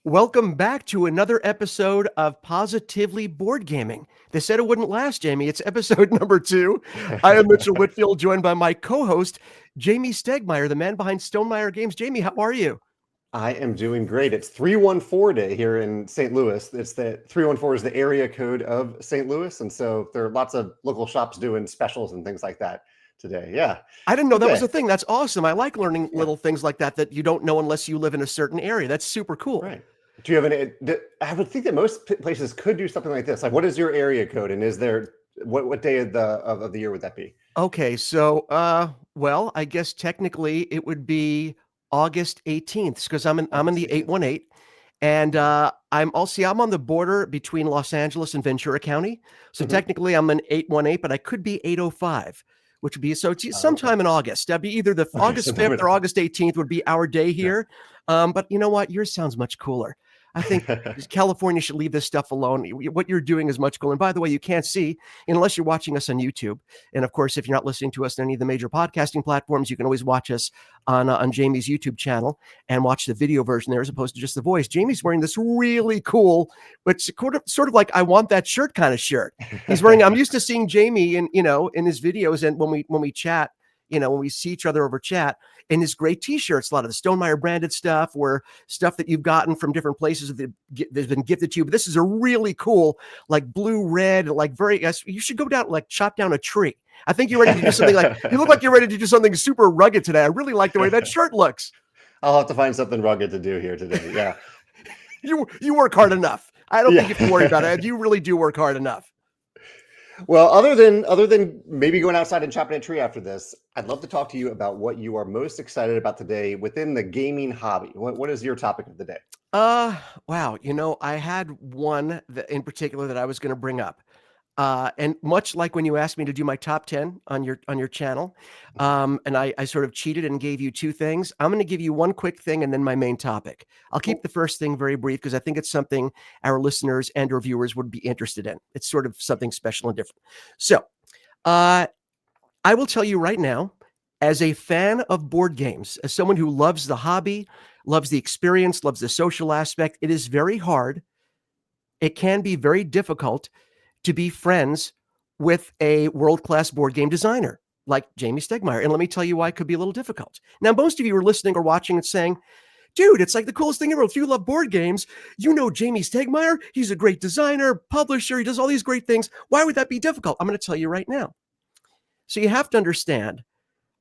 Welcome back to another episode of Positively Board Gaming. They said it wouldn't last, Jamie. It's episode number 2. I am Mitchell Whitfield, joined by my co-host, Jamey Stegmeyer, the man behind Stonemeyer Games. Jamie, how are you? I am doing great. It's 314 day here in St. Louis. It's the 314 is the area code of St. Louis. And so there are lots of local shops doing specials and things like that today. Yeah. I didn't know Good that was day. a thing. That's awesome. I like learning Yeah. little things like that you don't know unless you live in a certain area. That's super cool. Right. Do you have any? I would think that most places could do something like this. Like, what is your area code? And is there what day of the year would that be? Okay, so well, I guess technically it would be August 18th because I'm in August the 18th. 818. And I'm on the border between Los Angeles and Ventura County. So Hmm. technically I'm an 818, but I could be 805, which would be so it's Okay. sometime in August. That'd be either the Okay. August Sometime 5th in or August. August 18th would be our day Yeah. here. But you know what? Yours sounds much cooler. I think California should leave this stuff alone. What you're doing is much cooler. And by the way, you can't see unless you're watching us on YouTube. And of course, if you're not listening to us on any of the major podcasting platforms, you can always watch us on Jamie's YouTube channel and watch the video version there as opposed to just the voice. Jamie's wearing this really cool, but sort of like I want that shirt kind of shirt. He's wearing. I'm used to seeing Jamie in his videos and when we chat. When we see each other over chat in his great t-shirts, a lot of the Stonemeyer branded stuff or stuff that you've gotten from different places that's been gifted to you. But this is a really cool, like blue, red, like very, you should go down, like chop down a tree. I think you're ready to do something you look like you're ready to do something super rugged today. I really like the way that shirt looks. I'll have to find something rugged to do here today. Yeah. You work hard enough. I don't think you have to worry about Yeah. it. You really do work hard enough. Well, other than maybe going outside and chopping a tree after this, I'd love to talk to you about what you are most excited about today within the gaming hobby. What is your topic of the day? Uh, wow. I had one in particular that I was going to bring up. And much like when you asked me to do my top 10 on your channel, and I sort of cheated and gave you two things. I'm going to give you one quick thing and then my main topic. I'll keep Cool. the first thing very brief because I think it's something our listeners and or viewers would be interested in. It's sort of something special and different. So, uh, I will tell you right now, as a fan of board games, as someone who loves the hobby, loves the experience, loves the social aspect, it is very hard. It can be very difficult to be friends with a world-class board game designer like Jamey Stegmeyer. And let me tell you why it could be a little difficult. Now, most of you are listening or watching and saying, dude, it's like the coolest thing ever. If you love board games, you know Jamey Stegmeyer. He's a great designer, publisher. He does all these great things. Why would that be difficult? I'm going to tell you right now. So you have to understand,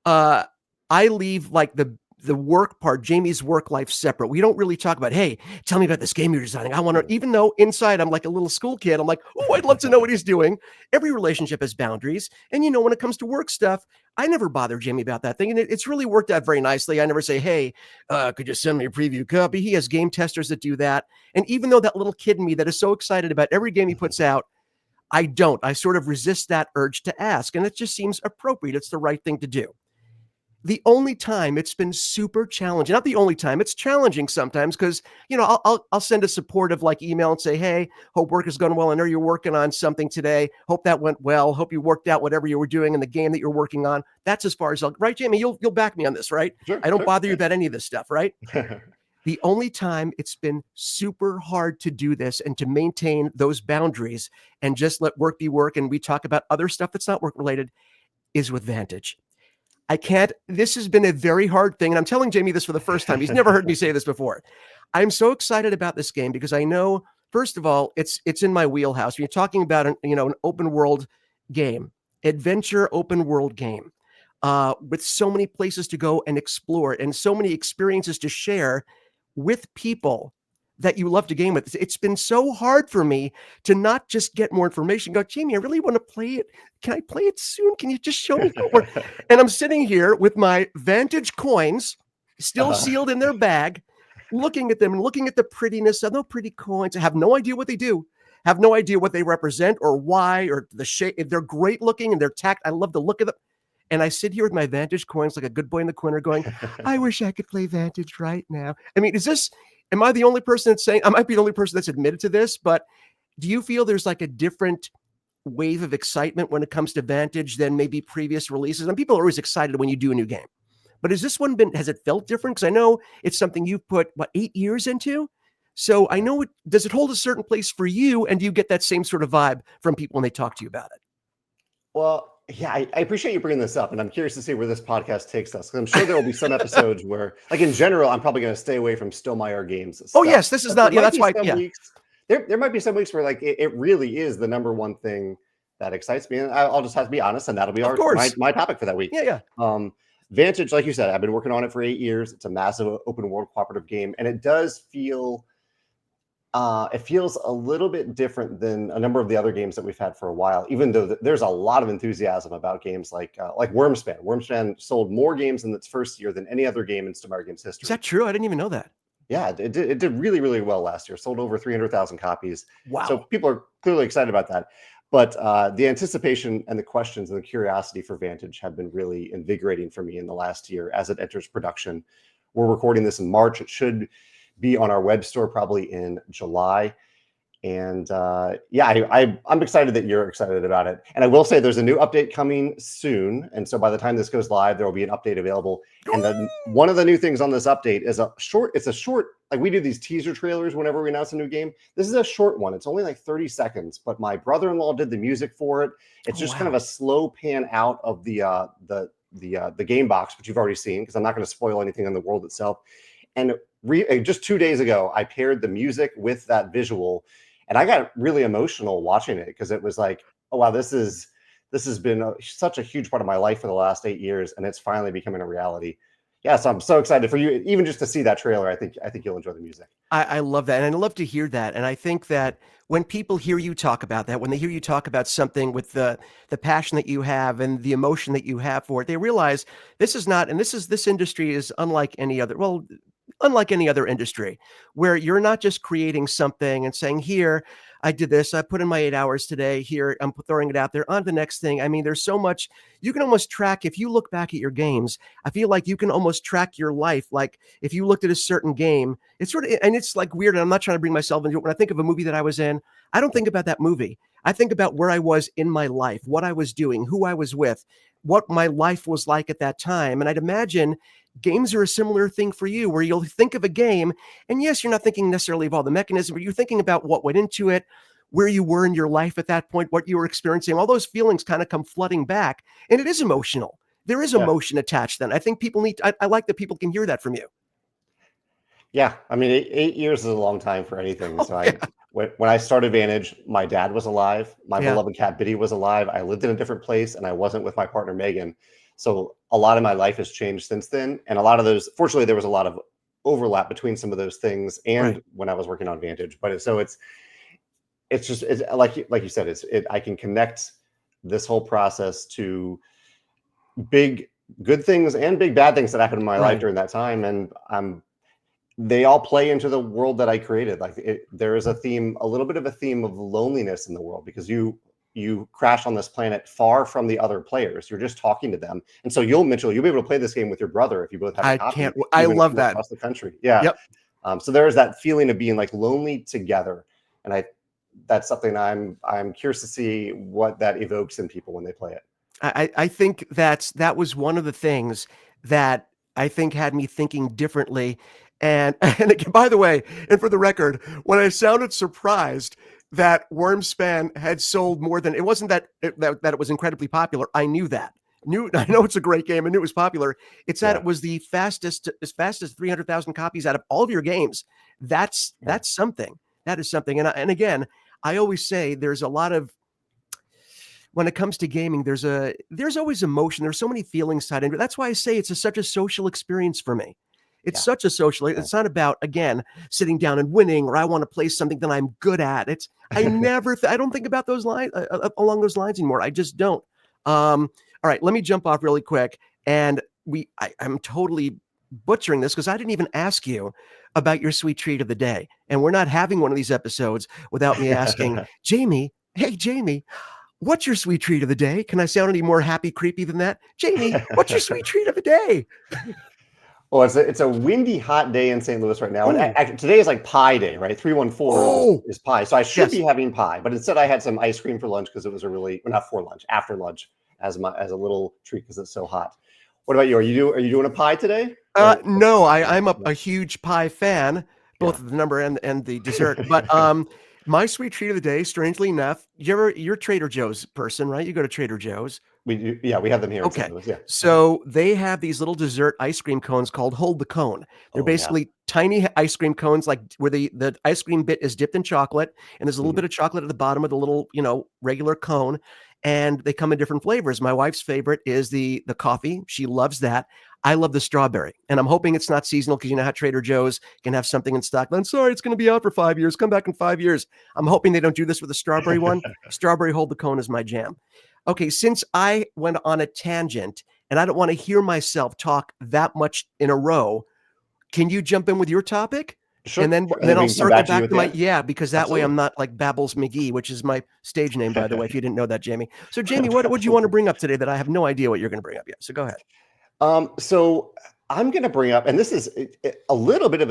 uh, I leave like the work part, Jamie's work life separate. We don't really talk about, hey, tell me about this game you're designing. I want to, even though inside I'm like a little school kid, I'm like, oh, I'd love to know what he's doing. Every relationship has boundaries. And when it comes to work stuff, I never bother Jamie about that thing. And it's really worked out very nicely. I never say, hey, could you send me a preview copy? He has game testers that do that. And even though that little kid in me that is so excited about every game he puts out, I don't. I sort of resist that urge to ask. And it just seems appropriate. It's the right thing to do. The only time it's been super challenging, not the only time, it's challenging sometimes because, I'll send a supportive like email and say, hey, hope work is going well. I know you're working on something today. Hope that went well. Hope you worked out whatever you were doing in the game that you're working on. That's as far as right, Jamie, you'll back me on this, right? Sure, I don't sure. bother you about any of this stuff, right? The only time it's been super hard to do this and to maintain those boundaries and just let work be work and we talk about other stuff that's not work related is with Vantage. I can't. This has been a very hard thing. And I'm telling Jamie this for the first time. He's never heard me say this before. I'm so excited about this game because I know, first of all, it's in my wheelhouse. When you're talking about an open world game, adventure open world game, with so many places to go and explore and so many experiences to share with people that you love to game with. It's been so hard for me to not just get more information. Go, Jamie, I really want to play it. Can I play it soon? Can you just show me how it works? And I'm sitting here with my Vantage coins still sealed in their bag, looking at them and looking at the prettiness of the pretty coins. I have no idea what they do, have no idea what they represent or why or the shape. They're great looking and they're tacked. I love the look of them. And I sit here with my Vantage coins like a good boy in the corner going, I wish I could play Vantage right now. I mean, am I the only person that's saying, I might be the only person that's admitted to this, but do you feel there's like a different wave of excitement when it comes to Vantage than maybe previous releases? And people are always excited when you do a new game. But has it felt different? Because I know it's something you've put, 8 years into? So I know does it hold a certain place for you? And do you get that same sort of vibe from people when they talk to you about it? Well, yeah, I appreciate you bringing this up, and I'm curious to see where this podcast takes us. 'Cause I'm sure there will be some episodes where, like in general, I'm probably going to stay away from Stonemaier Games Oh, stuff. yes, this is But there not, yeah, might that's be why, some yeah, weeks. There might be some weeks where like it really is the number one thing that excites me, and I'll just have to be honest, and that'll be of our my course. my topic for that week. Yeah, yeah. Um, Vantage, like you said, I've been working on it for 8 years. It's a massive open world cooperative game, and it feels a little bit different than a number of the other games that we've had for a while, even though there's a lot of enthusiasm about games like Wormspan. Wormspan sold more games in its first year than any other game in Stonemaier Games Is history. that true? I didn't even know that. Yeah, it did really, really well last year. Sold over 300,000 copies. So Wow. people are clearly excited about that. But the anticipation and the questions and the curiosity for Vantage have been really invigorating for me in the last year as it enters production. We're recording this in March. It should be on our web store probably in July. And yeah, I'm excited that you're excited about it. And I will say there's a new update coming soon. And so by the time this goes live, there will be an update available. And then one of the new things on this update is it's a short, like we do these teaser trailers whenever we announce a new game. This is a short one. It's only like 30 seconds, but my brother-in-law did the music for it. It's Oh, just kind of wow. a slow pan out of the game box, which you've already seen, because I'm not going to spoil anything in the world itself. And just 2 days ago, I paired the music with that visual, and I got really emotional watching it because it was like, oh wow, this has been such a huge part of my life for the last 8 years, and it's finally becoming a reality. Yeah, so I'm so excited for you, even just to see that trailer. I think you'll enjoy the music. I love that. And I love to hear that. And I think that when people hear you talk about that, when they hear you talk about something with the passion that you have and the emotion that you have for it, they realize this is not, and this industry is unlike any other, well, unlike any other industry, where you're not just creating something and saying, here, I did this, I put in my 8 hours today, here, I'm throwing it out there on the next thing. I mean, there's so much you can almost track. If you look back at your games, I feel like you can almost track your life. Like if you looked at a certain game, it's sort of, and it's like weird. And I'm not trying to bring myself into it. When I think of a movie that I was in, I don't think about that movie. I think about where I was in my life, what I was doing, who I was with, what my life was like at that time. And I'd imagine games are a similar thing for you, where you'll think of a game, and yes, you're not thinking necessarily of all the mechanism, but you're thinking about what went into it, where you were in your life at that point, what you were experiencing. All those feelings kind of come flooding back, and it is emotional. There is Yeah. emotion attached. Then I think people need. I like that people can hear that from you. Yeah, I mean, 8 years is a long time for anything. Oh So yeah, when I started Vantage, my dad was alive, my yeah. beloved cat Biddy was alive. I lived in a different place, and I wasn't with my partner Megan. So a lot of my life has changed since then, and a lot of those. Fortunately, there was a lot of overlap between some of those things Right. and when I was working on Vantage. But it's just it's like you said, I can connect this whole process to big good things and big bad things that happened in my life Right. during that time, and they all play into the world that I created. There is a theme, a little bit of a theme of loneliness in the world, because you crash on this planet far from the other players. You're just talking to them, and so Mitchell, you'll be able to play this game with your brother if you both have a I copy, can't. I even love from that. across the country. Yeah. Yep. So there is that feeling of being like lonely together, and that's something I'm curious to see what that evokes in people when they play it. I think that was one of the things that I think had me thinking differently. And and again, by the way, and for the record, when I sounded surprised that Wormspan had sold more than, it wasn't that it was incredibly popular. I knew that. I know it's a great game. I knew it was popular. It's that Yeah. it was the fastest, as fast as 300,000 copies out of all of your games. Yeah. That's something. That is something. And again, I always say there's a lot of, when it comes to gaming, there's always emotion. There's so many feelings tied into it. That's why I say it's such a social experience for me. It's Yeah. such a social. It's not about, again, sitting down and winning, or I want to play something that I'm good at. I don't think about those lines along those lines anymore. I just don't. All right, let me jump off really quick, and I'm totally butchering this because I didn't even ask you about your sweet treat of the day, and we're not having one of these episodes without me asking Jamey. Hey, Jamey, what's your sweet treat of the day? Can I sound any more happy, creepy than that? Jamey, what's your sweet treat of the day? Well, it's a windy, hot day in St. Louis right now, and Oh, today is like pie day, right? 314 oh, is pie, so I should be yes. having pie, but instead I had some ice cream for lunch because it was not for lunch, after lunch, as a little treat because it's so hot. What about you? Are you doing a pie today? Or No, I'm no? a huge pie fan, both Yeah. the number and the dessert. But my sweet treat of the day, strangely enough, you're a Trader Joe's person, right? You go to Trader Joe's. We have them here in St. Okay. Louis. Yeah. So they have these little dessert ice cream cones called Hold the Cone. They're Oh yeah. basically tiny ice cream cones, like where the ice cream bit is dipped in chocolate, and there's a little Mhm. bit of chocolate at the bottom of the little, regular cone. And they come in different flavors. My wife's favorite is the coffee. She loves that. I love the strawberry. And I'm hoping it's not seasonal because you know how Trader Joe's can have something in stock. I'm sorry, it's going to be out for 5 years. Come back in 5 years. I'm hoping they don't do this with the strawberry one. Strawberry Hold the Cone is my jam. Okay, since I went on a tangent and I don't want to hear myself talk that much in a row, can you jump in with your topic? And Sure, then sure. And then then we I'll can come circle back to you back at to the my end. because that way Absolutely. I'm not like Babbles McGee, which is my stage name, by the way, if you didn't know that, Jamie. So, Jamie, what would you want to bring up today that I have no idea what you're going to bring up yet? So go ahead. So I'm going to bring up, and this is a little bit of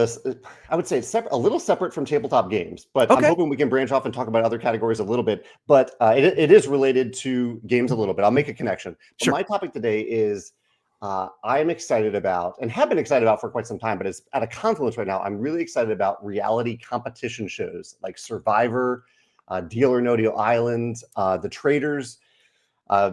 I would say it's a little separate from tabletop games, but I'm Okay, hoping we can branch off and talk about other categories a little bit. But it is related to games a little bit. I'll make a connection. But sure. my topic today is I am excited about, and have been excited about for quite some time, but it's at a confluence right now. I'm really excited about reality competition shows like Survivor, Deal or No Deal Island, The Traders. Uh,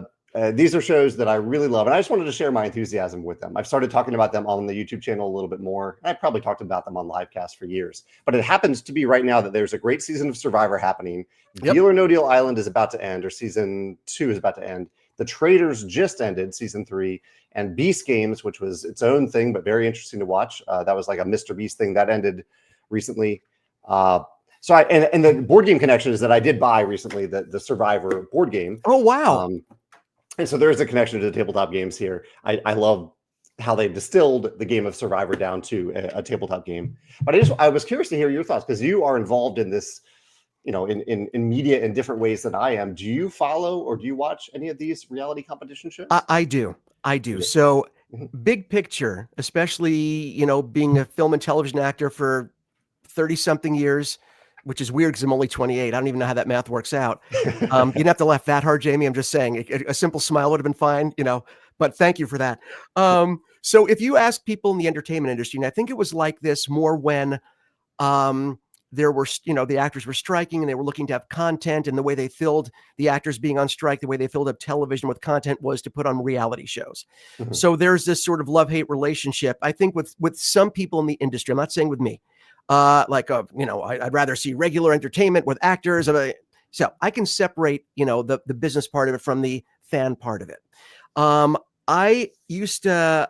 these are shows that I really love, and I just wanted to share my enthusiasm with them. I've started talking about them on the YouTube channel a little bit more. I probably talked about them on livecast for years, but it happens to be right now that there's a great season of Survivor happening. Yep. Deal or No Deal Island is about to end, or season 2 is about to end. The Traders just ended, season 3, and Beast Games, which was its own thing, but very interesting to watch. That was like a Mr. Beast thing that ended recently. And the board game connection is that I did buy recently the Survivor board game. Oh, wow. And so there is a connection to the tabletop games here. I love how they distilled the game of Survivor down to a tabletop game. But I was curious to hear your thoughts because you are involved in this, in media in different ways than I am. Do you follow or do you watch any of these reality competition shows? I do. I do. Yeah. So, Mhm. big picture, especially, being a film and television actor for 30 something years, which is weird because I'm only 28. I don't even know how that math works out. You didn't have to laugh that hard, Jamie. I'm just saying a simple smile would have been fine, but thank you for that. So if you ask people in the entertainment industry, and I think it was like this more when there were, the actors were striking and they were looking to have content, and the way they filled the actors being on strike, the way they filled up television with content was to put on reality shows. Mhm. So there's this sort of love-hate relationship, I think, with some people in the industry. I'm not saying with me. I'd rather see regular entertainment with actors. So I can separate, the business part of it from the fan part of it. Um, I used to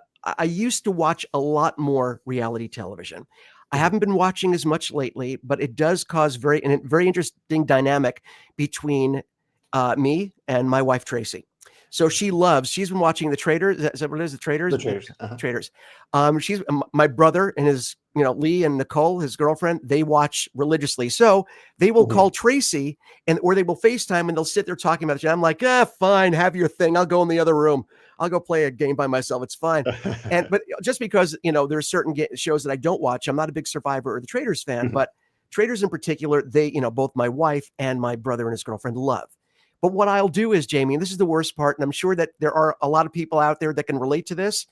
watch a lot more reality television. I Mhm. haven't been watching as much lately, but it does cause very interesting dynamic between me and my wife Tracy. So she's been watching The Traders. Is that what it is? The Traders? The Traders. Uh-huh. Traders. She's my brother and his, Lee and Nicole, his girlfriend, they watch religiously. So they will Mhm. call Tracy or they will FaceTime and they'll sit there talking about it. I'm like, fine, have your thing. I'll go in the other room. I'll go play a game by myself. It's fine. But just because, there's certain shows that I don't watch, I'm not a big Survivor or The Traders fan, Mhm. but Traders in particular, they, both my wife and my brother and his girlfriend love. But what I'll do is, Jamie, and this is the worst part, and I'm sure that there are a lot of people out there that can relate to this.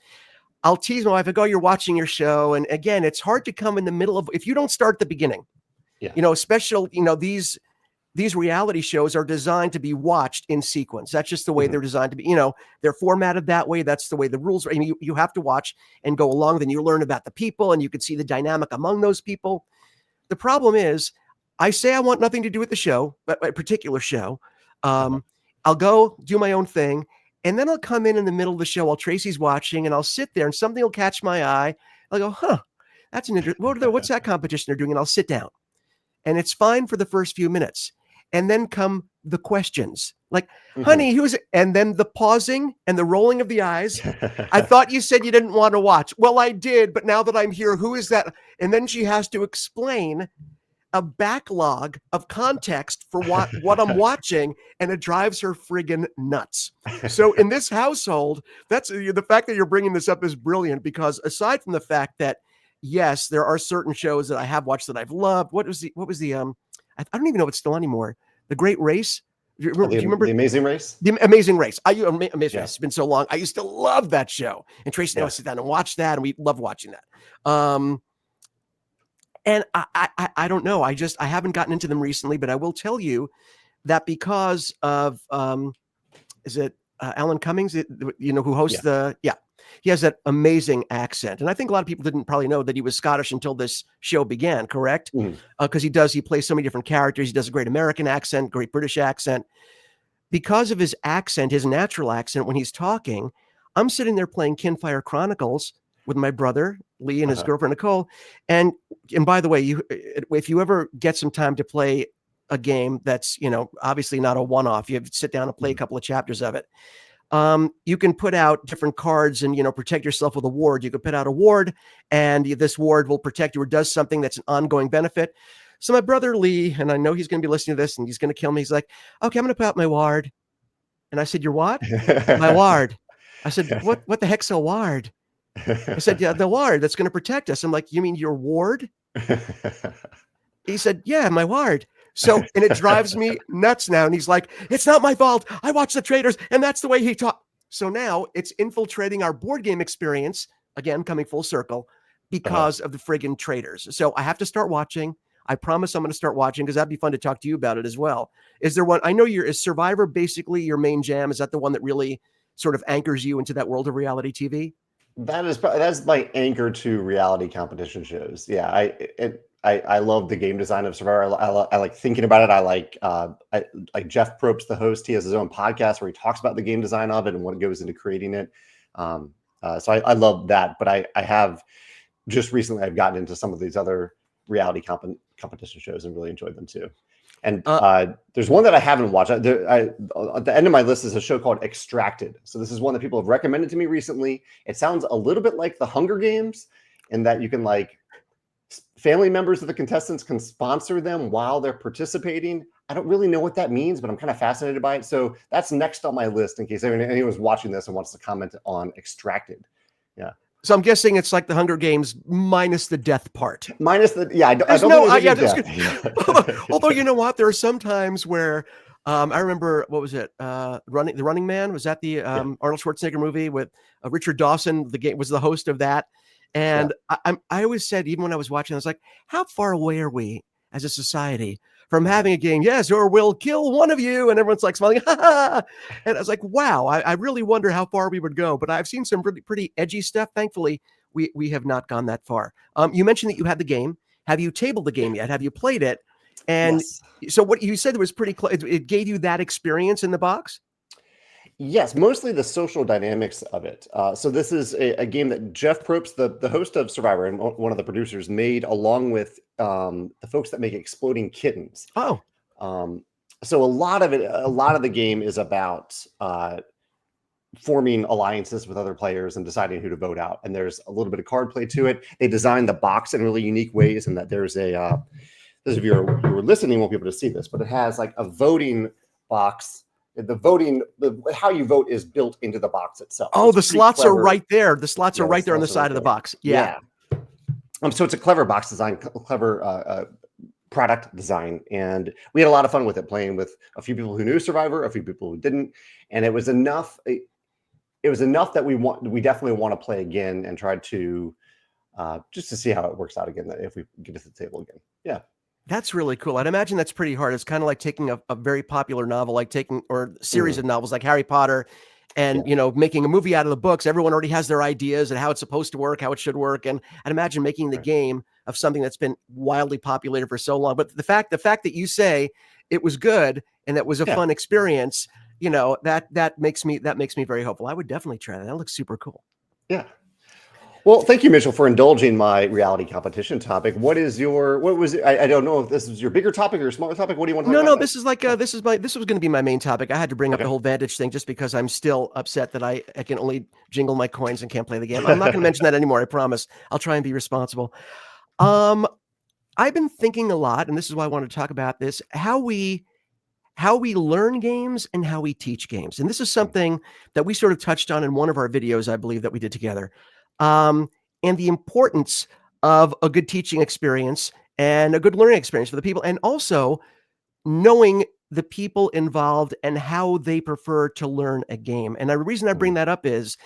I'll tease my wife. I go, you're watching your show. And again, it's hard to come in the middle of, if you don't start at the beginning, Yeah. especially, these reality shows are designed to be watched in sequence. That's just the way Mhm. they're designed to be, they're formatted that way. That's the way the rules are. I mean, you have to watch and go along. Then you learn about the people and you can see the dynamic among those people. The problem is I say I want nothing to do with the show, but a particular show. Uh-huh. I'll go do my own thing. And then I'll come in the middle of the show while Tracy's watching and I'll sit there and something will catch my eye. I'll go, that's an interesting, what's that competition they're doing? And I'll sit down and it's fine for the first few minutes. And then come the questions like, Mhm. honey, who's it? And then the pausing and the rolling of the eyes. I thought you said you didn't want to watch. Well, I did, but now that I'm here, who is that? And then she has to explain a backlog of context for what I'm watching, and it drives her friggin' nuts. So in this household, that's the fact that you're bringing this up is brilliant because aside from the fact that yes, there are certain shows that I have watched that I've loved. What was the I don't even know if it's still anymore. The Great Race. Do you remember? The Amazing Race. The Amazing Race? Amazing Race. Yeah. It's been so long. I used to love that show, and Tracy and I would sit down and watch that, and we love watching that. And I don't know. I haven't gotten into them recently, but I will tell you that because of is it Alan Cummings, who hosts Yes. he has that amazing accent. And I think a lot of people didn't probably know that he was Scottish until this show began, correct? Mhm. Because he plays so many different characters. He does a great American accent, great British accent. Because of his accent, his natural accent, when he's talking, I'm sitting there playing Kinfire Chronicles with my brother, Lee, and his Uh-huh. girlfriend, Nicole. And by the way, if you ever get some time to play a game that's, obviously not a one-off, you have to sit down and play a Mhm. couple of chapters of it. You can put out different cards and, protect yourself with a ward. You could put out a ward and this ward will protect you or does something that's an ongoing benefit. So my brother Lee, and I know he's going to be listening to this and he's going to kill me. He's like, okay, I'm going to put out my ward. And I said, your what? My ward. I said, what the heck's a ward? I said, yeah, the ward that's going to protect us. I'm like, you mean your ward? He said, yeah, my ward. So, and it drives me nuts now. And he's like, it's not my fault. I watch the traders. And that's the way he talks. So now it's infiltrating our board game experience, again, coming full circle, Uh-huh. because of the friggin' traders. So I have to start watching. I promise I'm going to start watching because that'd be fun to talk to you about it as well. Is there one? I know is Survivor basically your main jam? Is that the one that really sort of anchors you into that world of reality TV? That's my anchor to reality competition shows. Yeah, I love the game design of Survivor. I like thinking about it. I like Jeff Probst, the host. He has his own podcast where he talks about the game design of it and what goes into creating it. So I love that. But I have just recently I've gotten into some of these other reality competition shows and really enjoyed them too. And there's one that I haven't watched. At the end of my list is a show called Extracted. So this is one that people have recommended to me recently. It sounds a little bit like the Hunger Games in that you can family members of the contestants can sponsor them while they're participating. I don't really know what that means, but I'm kind of fascinated by it. So that's next on my list in case anyone's watching this and wants to comment on Extracted. Yeah. So I'm guessing it's like the Hunger Games minus the death part. Minus the, yeah, I don't There's think no, there's yeah, any death. although you know what, there are some times where I remember, what was it? The Running Man, was that the Yeah. Arnold Schwarzenegger movie with Richard Dawson? The game was the host of that, and I always said, even when I was watching, I was like, how far away are we as a society from having a game? Yes, or we'll kill one of you, and everyone's like smiling, ha ha. And I was like, wow, I really wonder how far we would go. But I've seen some really pretty edgy stuff. Thankfully, we have not gone that far. You mentioned that you had the game. Have you tabled the game yet? Have you played it? And Yes. so what you said was pretty close. It gave you that experience in the box? Yes, mostly the social dynamics of it. So this is a game that Jeff Probst, the host of Survivor and one of the producers, made along with the folks that make Exploding Kittens. Oh, so a lot of the game is about forming alliances with other players and deciding who to vote out. And there's a little bit of card play to it. They designed the box in really unique ways, and that there's those of you who are listening won't be able to see this, but it has like a voting box. How you vote is built into the box itself. oh, the slots are right there. The slots are right there on the side of the box. Yeah. So it's a clever box design, clever product design, and we had a lot of fun with it, playing with a few people who knew Survivor, a few people who didn't, and it was enough. It was enough that we definitely want to play again and try to just to see how it works out again. That if we get to the table again, yeah. That's really cool. I'd imagine that's pretty hard. It's kind of like taking a very popular novel, or series of novels like Harry Potter, and making a movie out of the books. Everyone already has their ideas and how it's supposed to work, how it should work. And I'd imagine making the game of something that's been wildly populated for so long. But the fact that you say it was good and that was a fun experience, that makes me very hopeful. I would definitely try that. That looks super cool. Yeah. Well, thank you, Mitchell, for indulging my reality competition topic. What was it? I don't know if this is your bigger topic or your smaller topic. What do you want to talk about? No, this is like, this was going to be my main topic. I had to bring up the whole Vantage thing just because I'm still upset that I can only jingle my coins and can't play the game. I'm not going to mention that anymore. I promise. I'll try and be responsible. I've been thinking a lot, and this is why I want to talk about this, how we learn games and how we teach games. And this is something that we sort of touched on in one of our videos, I believe, that we did together. And the importance of a good teaching experience and a good learning experience for the people, and also knowing the people involved and how they prefer to learn a game. And the reason I bring that up is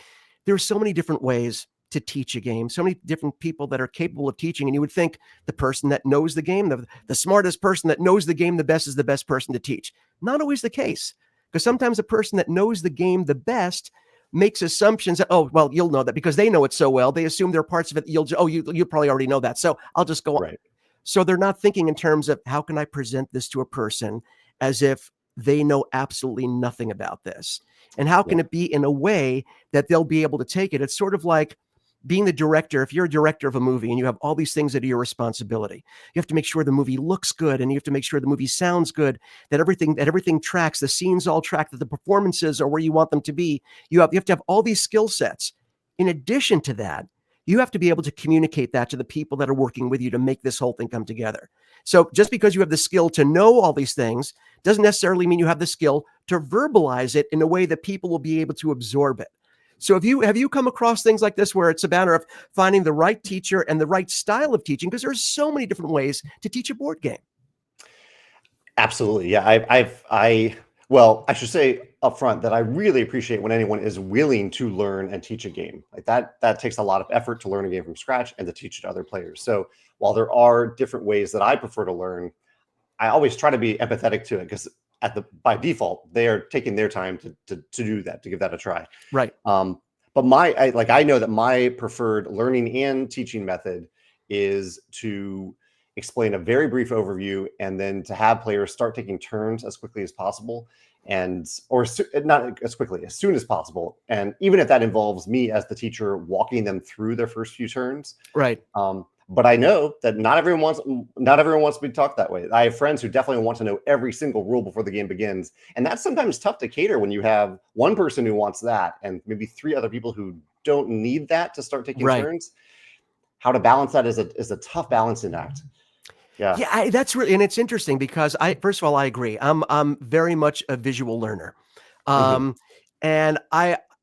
there's so many different ways to teach a game, so many different people that are capable of teaching. And you would think the person that knows the game, the smartest person that knows the game the best is the best person to teach. Not always the case, because sometimes the person that knows the game the best makes assumptions that, oh, well, you'll know that because they know it so well. They assume there are parts of it you probably already know that. So I'll just go on. Right. So they're not thinking in terms of how can I present this to a person as if they know absolutely nothing about this? And how can it be in a way that they'll be able to take it? It's sort of like being the director. If you're a director of a movie and you have all these things that are your responsibility, you have to make sure the movie looks good, and you have to make sure the movie sounds good, that everything tracks, the scenes all track, that the performances are where you want them to be. You have to have all these skill sets. In addition to that, you have to be able to communicate that to the people that are working with you to make this whole thing come together. So just because you have the skill to know all these things doesn't necessarily mean you have the skill to verbalize it in a way that people will be able to absorb it. So have you come across things like this where it's a matter of finding the right teacher and the right style of teaching? Because there's so many different ways to teach a board game. Absolutely. Yeah. Well, I should say up front that I really appreciate when anyone is willing to learn and teach a game. Like that takes a lot of effort to learn a game from scratch and to teach it to other players. So while there are different ways that I prefer to learn, I always try to be empathetic to it, because by default, they are taking their time to do that, to give that a try. Right. But I know that my preferred learning and teaching method is to explain a very brief overview and then to have players start taking turns as quickly as possible, not as quickly, as soon as possible. And even if that involves me as the teacher walking them through their first few turns. Right. But I know that not everyone wants to be taught that way. I have friends who definitely want to know every single rule before the game begins. And that's sometimes tough to cater when you have one person who wants that and maybe 3 other people who don't need that to start taking turns. How to balance that is a tough balancing act. Yeah, that's really, and it's interesting because first of all, I agree. I'm very much a visual learner. And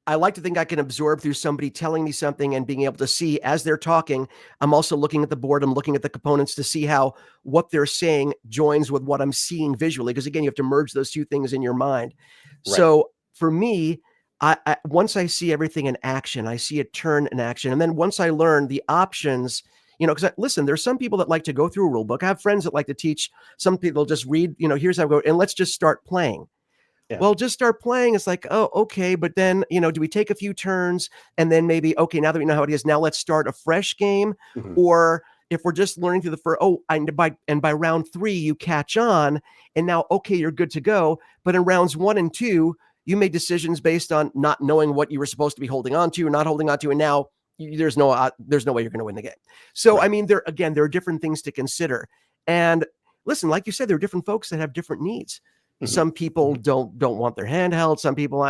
I like to think I can absorb through somebody telling me something and being able to see as they're talking. I'm also looking at the board. I'm looking at the components to see how what they're saying joins with what I'm seeing visually. Because again, you have to merge those two things in your mind. Right. So for me, I once I see everything in action, I see a turn in action. And then once I learn the options, because listen, there's some people that like to go through a rule book. I have friends that like to teach. Some people just read, here's how I go, and let's just start playing. Yeah. Well, just start playing. It's like, oh, okay. But then, do we take a few turns and then maybe, okay, now that we know how it is, now let's start a fresh game. Or if we're just learning through the first, by round 3, you catch on and now, okay, you're good to go. But in rounds 1 and 2, you made decisions based on not knowing what you were supposed to be holding on to or not holding on to. And now there's no way you're going to win the game. So, right. I mean, there are different things to consider. And listen, like you said, there are different folks that have different needs. Some people don't want their handheld. Some people,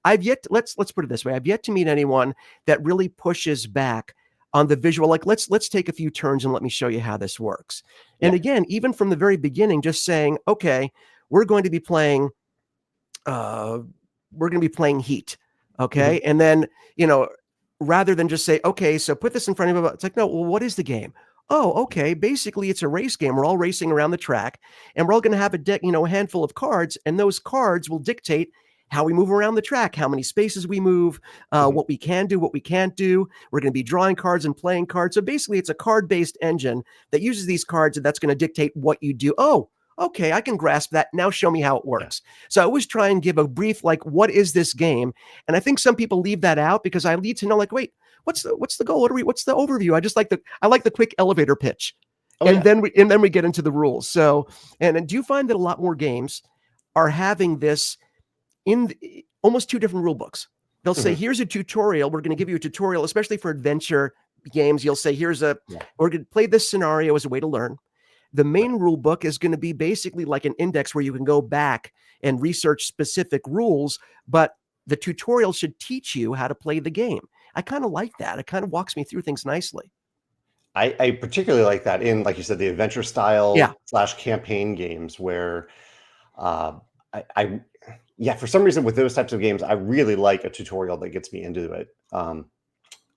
I've yet to, let's put it this way. I've yet to meet anyone that really pushes back on the visual. Like, let's take a few turns and let me show you how this works. Yeah. And again, even from the very beginning, just saying, okay, we're going to be playing Heat. Okay. And then, rather than just say, okay, so put this in front of you. It's like, no, well, what is the game? Oh, okay. Basically, it's a race game. We're all racing around the track, and we're all going to have a handful of cards, and those cards will dictate how we move around the track, how many spaces we move, what we can do, what we can't do. We're going to be drawing cards and playing cards. So basically, it's a card-based engine that uses these cards, and that's going to dictate what you do. Oh, okay, I can grasp that. Now show me how it works. Yeah. So I always try and give a brief, like, what is this game? And I think some people leave that out because I need to know, like, wait, what's the goal? What's the overview? I like the quick elevator pitch. Then we get into the rules. So, and do you find that a lot more games are having this in almost 2 different rule books? They'll say, here's a tutorial. We're going to give you a tutorial, especially for adventure games. You'll say, we're going to play this scenario as a way to learn. The main rule book is going to be basically like an index where you can go back and research specific rules, but the tutorial should teach you how to play the game. I kind of like that. It kind of walks me through things nicely. I particularly like that in, like you said, the adventure style / campaign games where for some reason with those types of games, I really like a tutorial that gets me into it.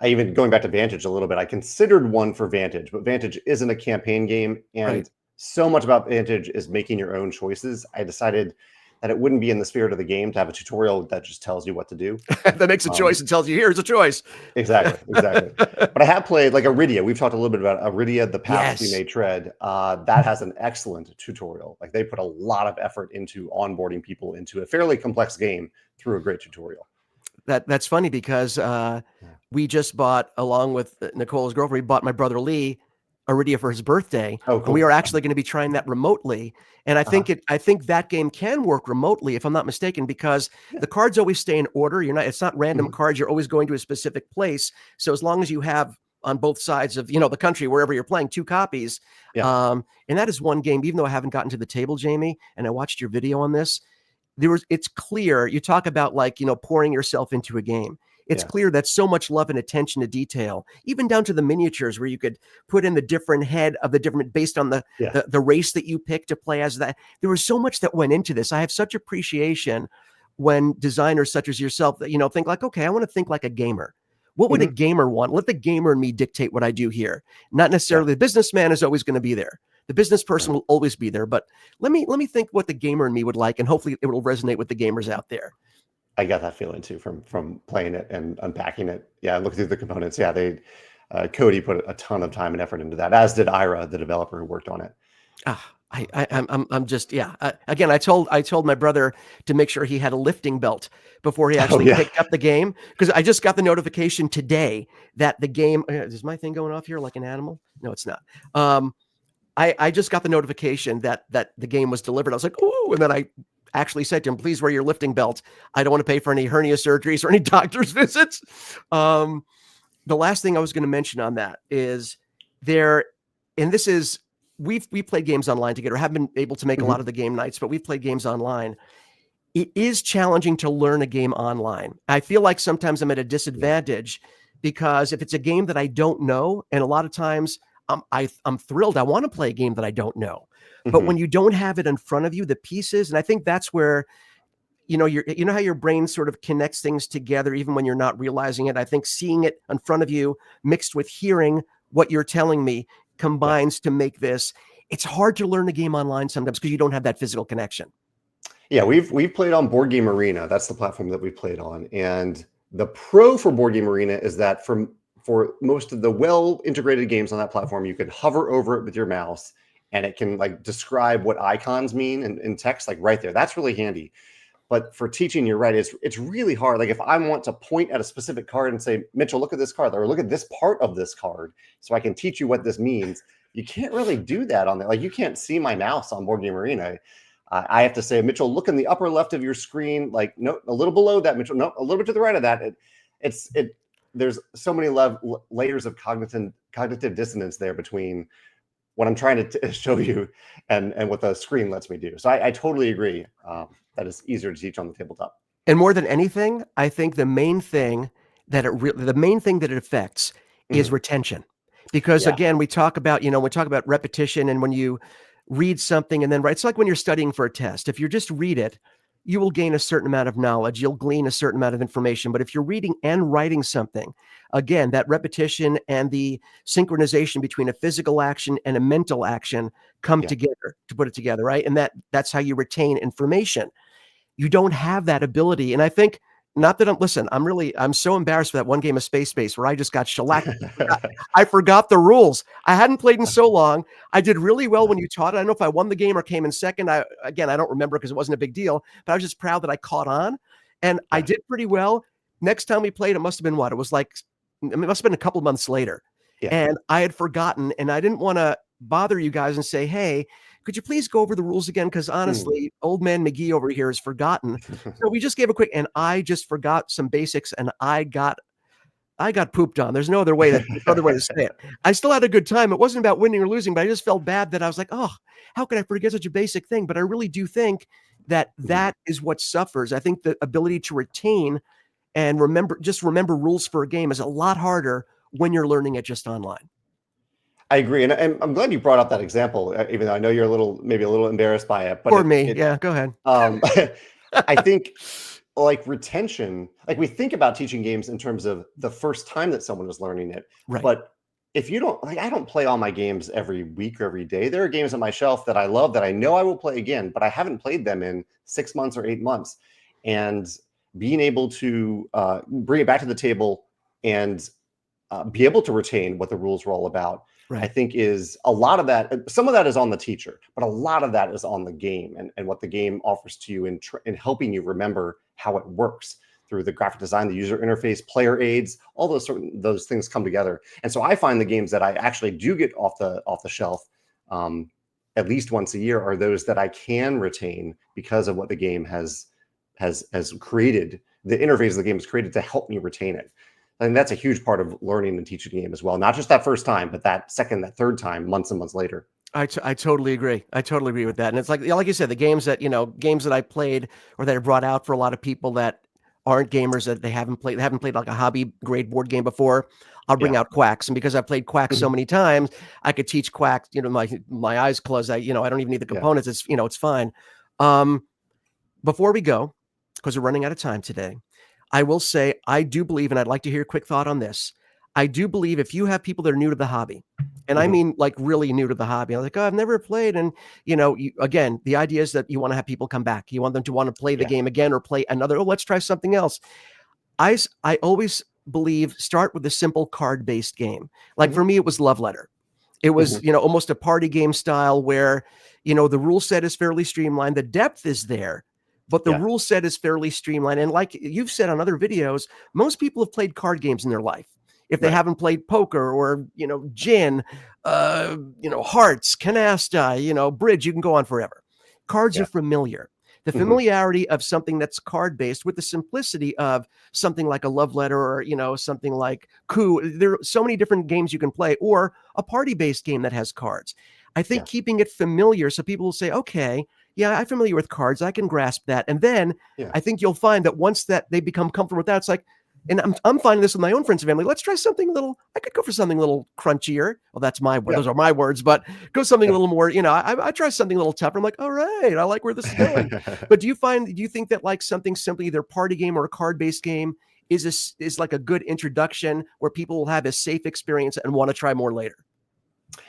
I even, going back to Vantage a little bit, I considered one for Vantage, but Vantage isn't a campaign game. And so much about Vantage is making your own choices. I decided that it wouldn't be in the spirit of the game to have a tutorial that just tells you what to do. That makes a choice and tells you, here's a choice. Exactly. But I have played like Iridia. We've talked a little bit about Iridia, the paths we Yes. may tread. That has an excellent tutorial. Like they put a lot of effort into onboarding people into a fairly complex game through a great tutorial. That's funny because we just bought, along with Nicole's girlfriend, we bought my brother Lee Iridia for his birthday. Oh, And we cool. are actually going to be trying that remotely. And I think that game can work remotely, if I'm not mistaken, because the cards always stay in order. It's not random cards. You're always going to a specific place. So as long as you have on both sides of, the country, wherever you're playing, 2 copies. And that is one game, even though I haven't gotten to the table, Jamey, and I watched your video on this, it's clear. You talk about pouring yourself into a game. It's clear that so much love and attention to detail, even down to the miniatures, where you could put in the different head of the different based on the race that you pick to play as. That there was so much that went into this. I have such appreciation when designers such as yourself that think like, okay, I want to think like a gamer. What would a gamer want? Let the gamer in me dictate what I do here. Not necessarily the businessman is always going to be there. The business person will always be there, but let me think what the gamer in me would like, and hopefully it will resonate with the gamers out there. I got that feeling too from playing it and unpacking it. Yeah, look through the components. Yeah, Cody put a ton of time and effort into that, as did Ira, the developer who worked on it. I'm just again, I told my brother to make sure he had a lifting belt before he actually picked up the game, because I just got the notification today that the game is my thing going off here like an animal. No, it's not. I just got the notification that the game was delivered. I was like, ooh, and then I actually said to him, please wear your lifting belt. I don't want to pay for any hernia surgeries or any doctor's visits. The last thing I was going to mention on that is and this is, we played games online together. I haven't been able to make a lot of the game nights, but we've played games online. It is challenging to learn a game online. I feel like sometimes I'm at a disadvantage because if it's a game that I don't know, and a lot of times I'm thrilled. I want to play a game that I don't know. But when you don't have it in front of you, the pieces, and I think that's where, you know how your brain sort of connects things together, even when you're not realizing it. I think seeing it in front of you mixed with hearing what you're telling me combines to make this. It's hard to learn a game online sometimes because you don't have that physical connection. Yeah, we've played on Board Game Arena. That's the platform that we've played on. And the pro for Board Game Arena is that for most of the well-integrated games on that platform, you can hover over it with your mouse and it can like describe what icons mean in text, like right there. That's really handy. But for teaching, you're right, it's really hard. Like if I want to point at a specific card and say, Mitchell, look at this card, or look at this part of this card, so I can teach you what this means, you can't really do that on there. Like you can't see my mouse on Board Game Arena. I have to say, Mitchell, look in the upper left of your screen, like no, a little below that, Mitchell, no, a little bit to the right of that. There's so many layers of cognitive dissonance there between what I'm trying to show you and what the screen lets me do. So I totally agree that it's easier to teach on the tabletop. And more than anything, I think the main thing that it affects is retention. Because again, we talk about repetition, and when you read something and then write, it's like when you're studying for a test. If you just read it, you will gain a certain amount of knowledge. You'll glean a certain amount of information. But if you're reading and writing something, again, that repetition and the synchronization between a physical action and a mental action come together to put it together, right? And that's how you retain information. You don't have that ability. And I think, not that I'm so embarrassed for that one game of Space where I just got shellacked. I forgot the rules. I hadn't played in so long. I did really well when you taught it. I don't know if I won the game or came in second. I don't remember because it wasn't a big deal, but I was just proud that I caught on, and I did pretty well. Next time we played, it must have been it must have been a couple of months later. And I had forgotten, and I didn't want to bother you guys and say, hey, could you please go over the rules again? Because honestly, old man McGee over here has forgotten. So we just gave a quick, and I just forgot some basics, and I got pooped on. There's no other way to say it. I still had a good time. It wasn't about winning or losing, but I just felt bad that I was like, oh, how could I forget such a basic thing? But I really do think that is what suffers. I think the ability to retain and remember rules for a game is a lot harder when you're learning it just online. I agree, and I'm glad you brought up that example, even though I know you're maybe a little embarrassed by it. But For me, yeah, go ahead. I think like retention, like we think about teaching games in terms of the first time that someone is learning it, right. But if you don't like, I don't play all my games every week or every day. There are games on my shelf that I love that I know I will play again, but I haven't played them in 6 months or 8 months. And being able to bring it back to the table and be able to retain what the rules were all about, I Right. think is a lot of that. Some of that is on the teacher, but a lot of that is on the game and what the game offers to you in helping you remember how it works through the graphic design, the user interface, player aids, all those things come together. And so I find the games that I actually do get off the shelf at least once a year are those that I can retain because of what the game has created. The interface of the game is created to help me retain it. And that's a huge part of learning and teaching a game as well. Not just that first time, but that second, that third time, months and months later. I totally agree. I totally agree with that. And it's like you said, the games that I played or that I brought out for a lot of people that aren't gamers, that they haven't played like a hobby grade board game before. I'll bring Yeah. out Quacks, and because I played Quacks so many times, I could teach Quacks. My eyes closed. I don't even need the Yeah. components. It's fine. Before we go, because we're running out of time today, I will say I do believe, and I'd like to hear a quick thought on this. I do believe if you have people that are new to the hobby, and I Mhm. mean like really new to the hobby, like, oh, I've never played, and again, the idea is that you want to have people come back. You want them to want to play the Yeah. game again or play another. Oh, let's try something else. I always believe start with a simple card-based game. Like Mhm. for me, it was Love Letter. It was, Mhm. almost a party game style where, the rule set is fairly streamlined. The depth is there, but the Yeah. rule set is fairly streamlined. And like you've said on other videos, most people have played card games in their life. If they Right. haven't played poker or, gin, hearts, canasta, bridge, you can go on forever. Cards are Yeah. familiar. The Mhm. familiarity of something that's card based with the simplicity of something like a love letter or, something like Coup. There are so many different games you can play, or a party based game that has cards. I think Yeah. keeping it familiar so people will say, okay, yeah, I'm familiar with cards. I can grasp that. And then Yeah. I think you'll find that once that they become comfortable with that, it's like, and I'm finding this with my own friends and family. Let's try something a little. I could go for something a little crunchier. Well, that's my word. Yeah. Those are my words, but go something a Yeah. little more. I try something a little tougher. I'm like, all right, I like where this is going. But do you think that like something simply either party game or a card based game is like a good introduction where people will have a safe experience and want to try more later?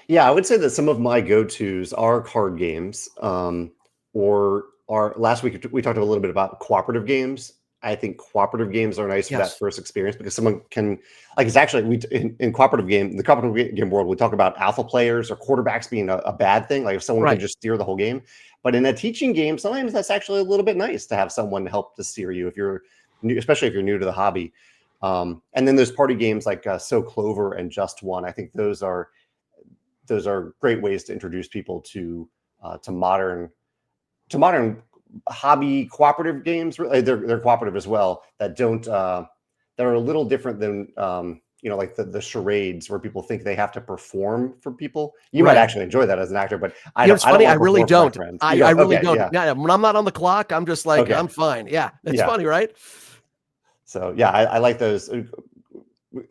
Yeah, I would say that some of my go-tos are card games, or our last week we talked a little bit about cooperative games. I think cooperative games are nice for that Yes. first experience because someone can, like, it's actually in cooperative game, the cooperative game world, we talk about alpha players or quarterbacks being a bad thing, like if someone can Right. just steer the whole game. But in a teaching game, sometimes that's actually a little bit nice to have someone help to steer you if you're new, especially if you're new to the hobby. And then there's party games like So Clover and Just One. I think those are great ways to introduce people to modern hobby cooperative games. They're cooperative as well that don't that are a little different than like the charades where people think they have to perform for people. You might Right. actually enjoy that as an actor, but I You know, don't it's I don't funny. I want to really perform for my don't. friends. You I don't? really Okay, don't. yeah, Yeah, when I'm not on the clock, I'm just like, okay, I'm fine. Yeah, it's yeah. funny, right? So yeah, I like those.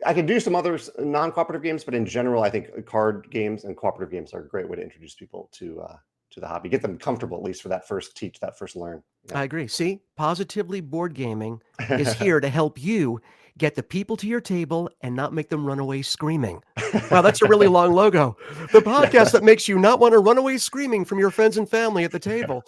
I can do some other non-cooperative games, but in general, I think card games and cooperative games are a great way to introduce people to the hobby, get them comfortable at least for that first learn. I agree. See, Positively Board Gaming is here to help you get the people to your table and not make them run away screaming. Wow, that's a really long logo. The podcast that makes you not want to run away screaming from your friends and family at the table.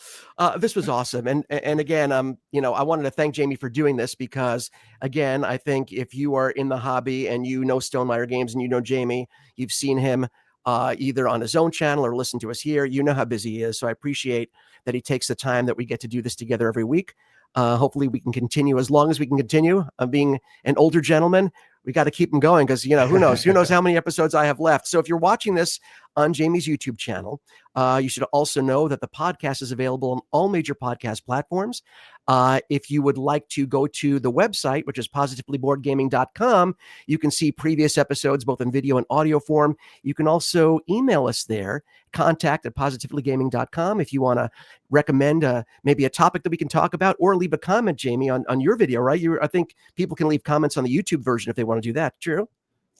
This was awesome, and again, I wanted to thank Jamey for doing this because, again, I think if you are in the hobby and you know Stonemaier Games and you know Jamey, you've seen him either on his own channel or listen to us here. You know how busy he is, so I appreciate that he takes the time that we get to do this together every week. Hopefully, we can continue as long as we can continue. Being an older gentleman, we got to keep them going because who knows? Who knows how many episodes I have left? So if you're watching this on Jamey's YouTube channel, you should also know that the podcast is available on all major podcast platforms. If you would like to go to the website, which is positivelyboardgaming.com, you can see previous episodes both in video and audio form. You can also email us there, contact@positivelygaming.com, if you want to recommend maybe a topic that we can talk about, or leave a comment, Jamey, on your video, right? I think people can leave comments on the YouTube version if they want to do that. True?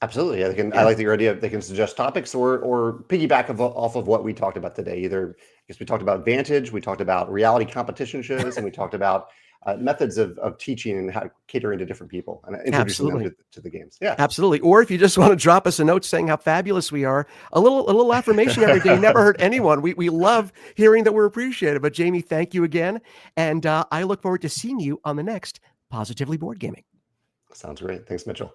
Absolutely. Yeah, they can. I Yeah. like your idea. They can suggest topics or piggyback off of what we talked about today. Either, I guess we talked about Vantage, we talked about reality competition shows, and we talked about methods of teaching and how catering to different people and introducing them to the games. Yeah, absolutely. Or if you just want to drop us a note saying how fabulous we are, a little affirmation every day never hurt anyone. We love hearing that we're appreciated. But Jamey, thank you again, and I look forward to seeing you on the next Positively Board Gaming. Sounds great. Thanks, Mitchell.